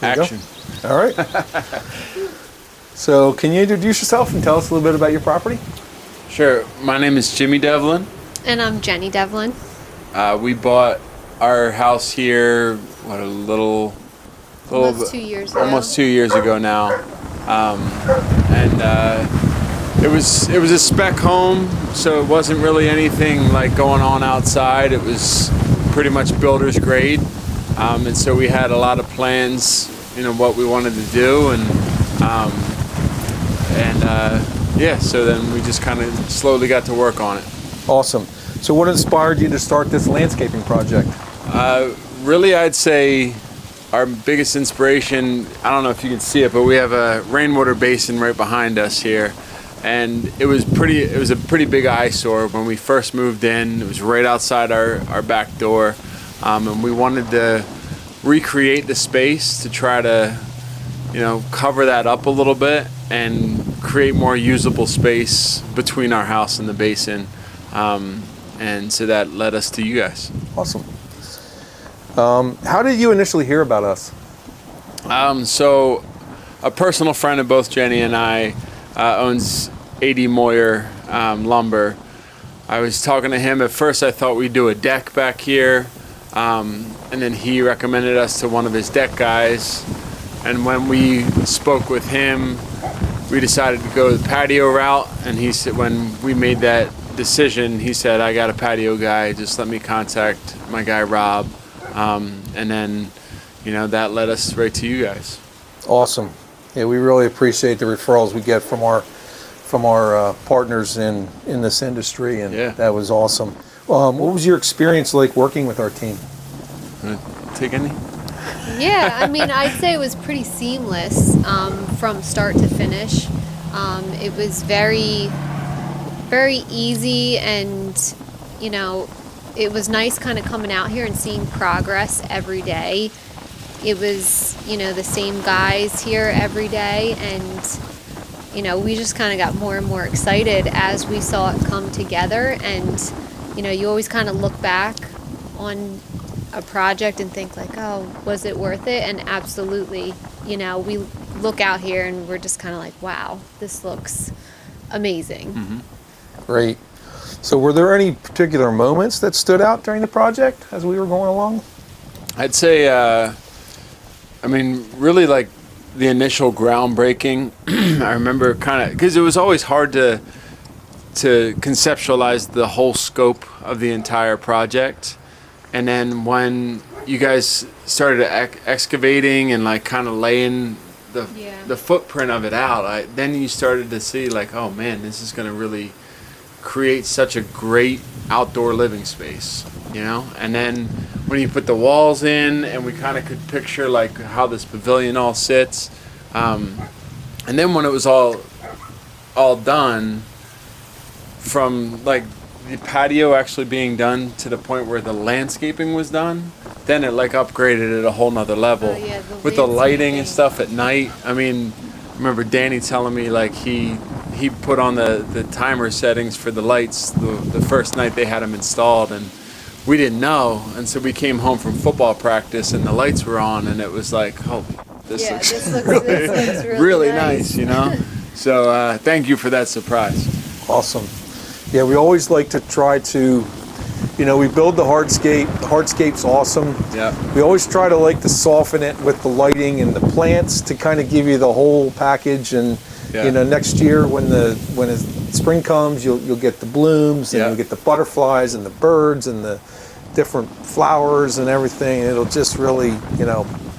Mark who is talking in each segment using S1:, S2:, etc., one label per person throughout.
S1: Action.
S2: All right. So can you introduce yourself and tell us a little bit about your property?
S1: Sure. My name is Jimmy Devlin.
S3: And I'm Jenny Devlin.
S1: We bought our house here, what,
S3: Almost 2 years ago.
S1: Almost 2 years ago now. It was a spec home, so it wasn't really anything like going on outside. It was pretty much builder's grade. And so we had a lot of plans, what we wanted to do, so then we just kind of slowly got to work on it.
S2: Awesome. So what inspired you to start this landscaping project?
S1: Really, I'd say our biggest inspiration, I don't know if you can see it, but we have a rainwater basin right behind us here. And it was a pretty big eyesore when we first moved in. It was right outside our back door. And we wanted to recreate the space to try to, cover that up a little bit and create more usable space between our house and the basin. And so that led us to you guys.
S2: Awesome. How did you initially hear about us?
S1: So a personal friend of both Jenny and I owns 80 Moyer lumber. I was talking to him. At first I thought we'd do a deck back here. And then he recommended us to one of his deck guys. And when we spoke with him, we decided to go the patio route. And he said, when we made that decision, he said, I got a patio guy, just let me contact my guy Rob. And then, that led us right to you guys.
S2: Awesome. Yeah, we really appreciate the referrals we get from our partners in this industry, and that was awesome. What was your experience like working with our team?
S1: Take any?
S3: Yeah, I'd say it was pretty seamless from start to finish. It was very, very easy, and it was nice kind of coming out here and seeing progress every day. It was, the same guys here every day, and, we just kind of got more and more excited as we saw it come together. And, you always kind of look back on a project and think like, oh, was it worth it? And absolutely, we look out here and we're just kind of like, wow, this looks amazing.
S1: Mm-hmm.
S2: Great. So were there any particular moments that stood out during the project as we were going along?
S1: I'd say, really like the initial groundbreaking. I remember kind of, because it was always hard to conceptualize the whole scope of the entire project. And then when you guys started excavating and like kind of laying the footprint of it out, then you started to see like, oh man, this is going to really create such a great outdoor living space, and then when you put the walls in and we kind of could picture like how this pavilion all sits, and then when it was all done, from like the patio actually being done to the point where the landscaping was done, then it like upgraded at a whole nother level with the lighting and stuff at night. I remember Danny telling me like he put on the timer settings for the lights the first night they had them installed, and we didn't know, and so we came home from football practice and the lights were on, and it was like, oh, this looks really nice, So thank you for that surprise.
S2: Awesome. Yeah, we always like to try to, we build the hardscape. The hardscape's awesome.
S1: Yeah.
S2: We always try to soften it with the lighting and the plants to kind of give you the whole package. And next year when spring comes, you'll get the blooms and you'll get the butterflies and the birds and the different flowers and everything. It'll just really,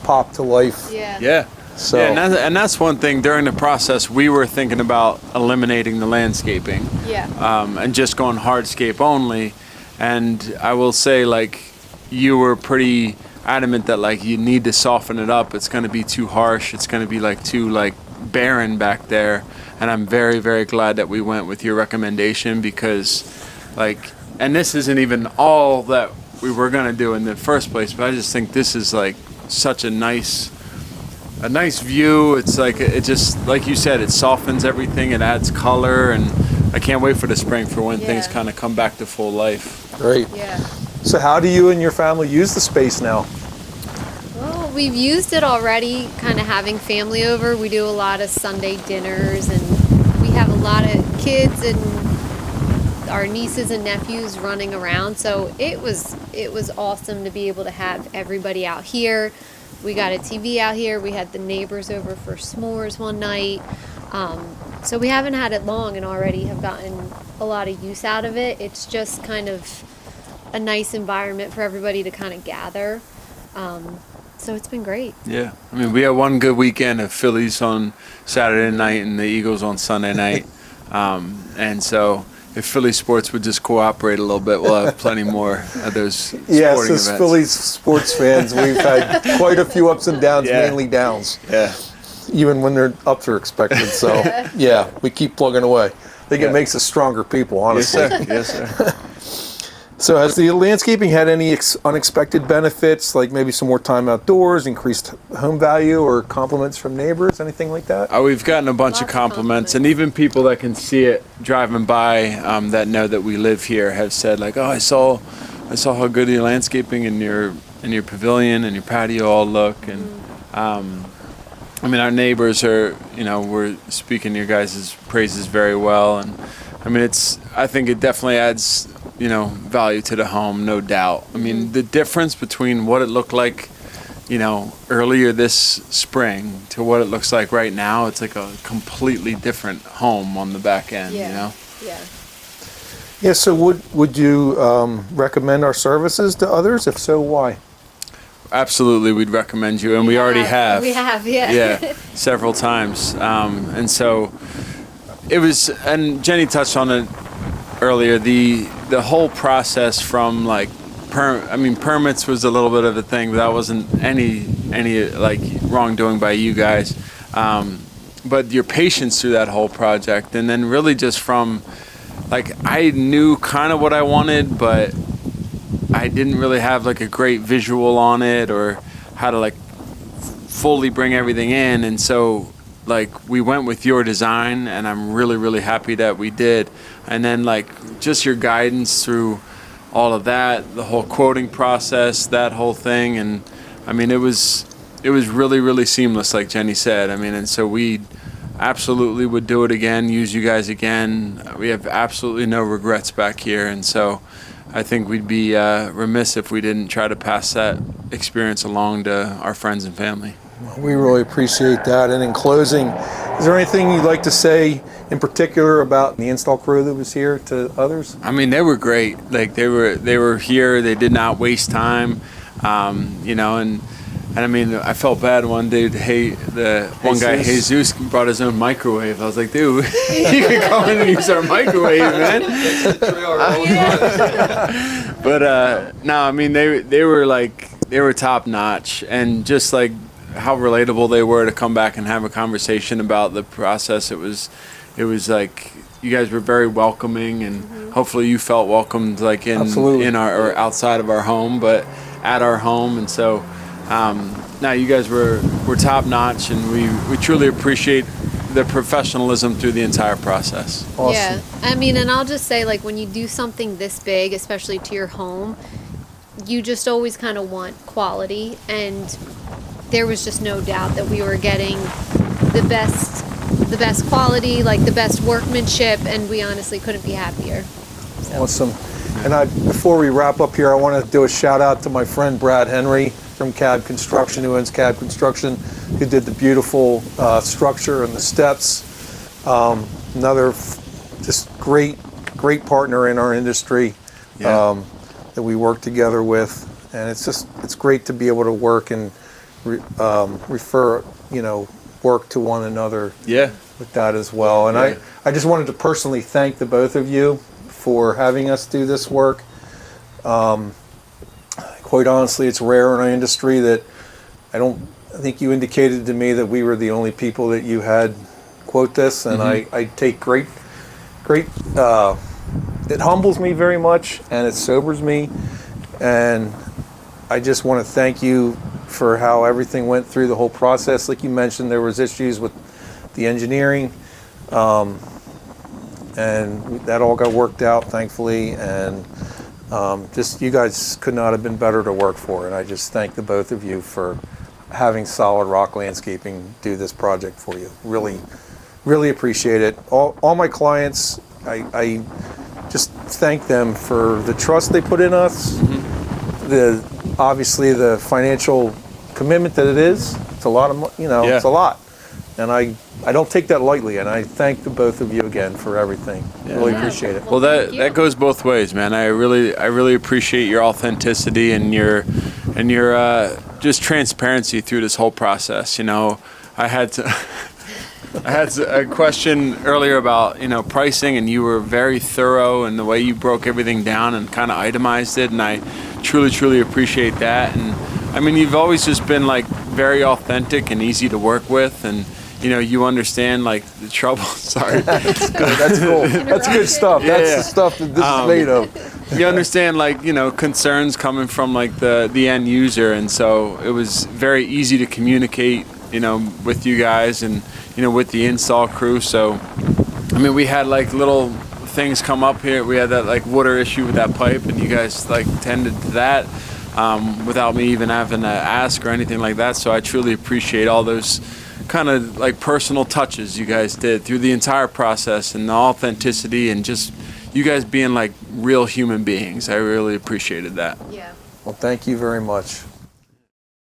S2: pop to life.
S1: Yeah.
S2: So,
S1: and that's one thing during the process we were thinking about eliminating the landscaping. And just going hardscape only. And I will say, like, you were pretty adamant that like you need to soften it up. It's going to be too harsh. It's going to be like too like barren back there. And I'm very, very glad that we went with your recommendation, because like, and this isn't even all that we were going to do in the first place, but I just think this is like such a nice view. It's like, it just, like you said, it softens everything. It adds color, and I can't wait for the spring for when things kind of come back to full life.
S2: Great.
S3: Yeah.
S2: So how do you and your family use the space now?
S3: Well, we've used it already, kind of having family over. We do a lot of Sunday dinners, and we have a lot of kids and our nieces and nephews running around. So it was awesome to be able to have everybody out here. We got a TV out here. We had the neighbors over for s'mores one night. So we haven't had it long and already have gotten a lot of use out of it. It's just kind of a nice environment for everybody to kind of gather. So it's been great.
S1: Yeah. I mean, we had one good weekend of Phillies on Saturday night and the Eagles on Sunday night. And so if Philly sports would just cooperate a little bit, we'll have plenty more of those sporting events.
S2: As Phillies sports fans, we've had quite a few ups and downs, mainly downs.
S1: Yeah.
S2: Even when their ups are expected. So, yeah, we keep plugging away. I think it makes us stronger people, honestly.
S1: Yes, sir. Yes, sir.
S2: So has the landscaping had any unexpected benefits, like maybe some more time outdoors, increased home value, or compliments from neighbors, anything like that?
S1: We've gotten a bunch of compliments, and even people that can see it driving by that know that we live here have said, like, oh, I saw how good your landscaping and your pavilion and your patio all look. And I mean, our neighbors are, we're speaking your guys' praises very well. And I mean, I think it definitely adds, value to the home, no doubt. I mean, the difference between what it looked like, earlier this spring to what it looks like right now, it's like a completely different home on the back end,
S3: Yeah.
S2: Yeah, so would you recommend our services to others? If so, why?
S1: Absolutely, we'd recommend you, and we already have.
S3: We have, yeah.
S1: Yeah, several times. And so it was, and Jenny touched on it earlier, the whole process from like permits was a little bit of a thing, but that wasn't any like wrongdoing by you guys. But your patience through that whole project, and then really just from like, I knew kind of what I wanted, but I didn't really have like a great visual on it or how to like fully bring everything in. And so like we went with your design, and I'm really, really happy that we did. And then like just your guidance through all of that, the whole quoting process, that whole thing. And I mean, it was really, really seamless, like Jenny said. I mean, and so we absolutely would do it again, use you guys again. We have absolutely no regrets back here. And so I think we'd be remiss if we didn't try to pass that experience along to our friends and family.
S2: We really appreciate that. And in closing, is there anything you'd like to say in particular about the install crew that was here to others?
S1: I mean, they were great. Like they were here. They did not waste time. And I mean, I felt bad one day. One guy, Jesus, brought his own microwave. I was like, dude, you can come in and use our microwave, man. But no, I mean, they were top notch, and just like how relatable they were to come back and have a conversation about the process. It was like you guys were very welcoming, and hopefully you felt welcomed, like in our or outside of our home, but at our home. And so now you guys were top notch, and we truly appreciate the professionalism through the entire process.
S2: Awesome.
S3: Yeah, I mean, and I'll just say, like, when you do something this big, especially to your home, you just always kind of want quality, and there was just no doubt that we were getting the best quality, like the best workmanship, and we honestly couldn't be happier. So.
S2: Awesome. And before we wrap up here, I want to do a shout out to my friend Brad Henry from Cab Construction, who owns Cab Construction, who did the beautiful structure and the steps. Another just great partner in our industry that we work together with, and it's great to be able to work and refer work to one another with that as well. And I just wanted to personally thank the both of you for having us do this work. Quite honestly, it's rare in our industry that I think you indicated to me that we were the only people that you had quote this, and I take great it humbles me very much, and it sobers me, and I just want to thank you for how everything went through the whole process. Like you mentioned, there was issues with the engineering, and that all got worked out, thankfully, and just you guys could not have been better to work for, and I just thank the both of you for having Solid Rock Landscaping do this project for you. Really, really appreciate it. All my clients, I just thank them for the trust they put in us. Obviously the financial commitment that it is. It's a lot of, it's a lot. And I don't take that lightly, and I thank the both of you again for everything. Really appreciate it.
S1: Well, that goes both ways, man. I really appreciate your authenticity and your just transparency through this whole process. I had a question earlier about pricing, and you were very thorough in the way you broke everything down and kind of itemized it, and I truly appreciate that. And I mean, you've always just been like very authentic and easy to work with, and you understand like the trouble. Sorry.
S2: That's good. That's cool. That's good stuff. That's the stuff that this is made of.
S1: You understand like, concerns coming from like the end user. And so it was very easy to communicate, with you guys and, with the install crew. So, I mean, we had like little things come up here. We had that like water issue with that pipe, and you guys like tended to that without me even having to ask or anything like that. So I truly appreciate all those kind of like personal touches you guys did through the entire process, and the authenticity, and just you guys being like real human beings. I really appreciated that.
S3: Yeah.
S2: Well, thank you very much.